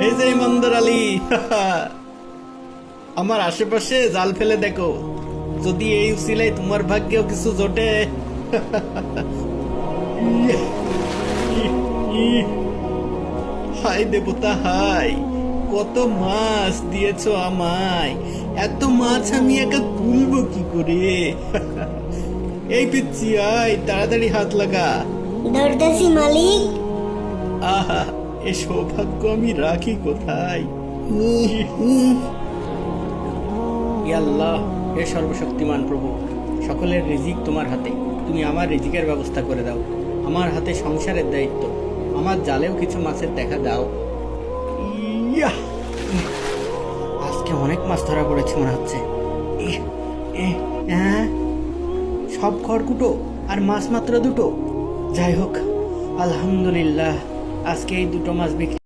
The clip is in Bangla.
এই যে ইমানদার আলী, আমার আশেপাশে জাল ফেলে দেখো, যদি এই উসিলায় তোমার ভাগ্যেও কিছু জোটে। হাই দেবতা হাই, কত মাছ দিয়েছো আমায়, এত মাছ আমি একা তুলবো কি করে? এই পিচ্ছি আয়, তাড়াতাড়ি হাত লাগা। ধরতেছি মালিক। আহা, এ সৌভাগ্য আমি রাখি কোথায়? হে আল্লাহ, হে সর্বশক্তিমান প্রভু, সকলের রিজিক তোমার হাতে, তুমি আমার রিজিকের ব্যবস্থা করে দাও। আমার হাতে সংসারের দায়িত্ব, আমার জালেও কিছু মাছের দেখা দাও। ইয়াহ! আজকে অনেক মাছ ধরা পড়েছে মনে হচ্ছে। হ্যাঁ, সব খড়কুটো আর মাছ মাত্র দুটো। যাই হোক, আলহামদুলিল্লাহ, আজকে এই দুটো মাছ বিক্রি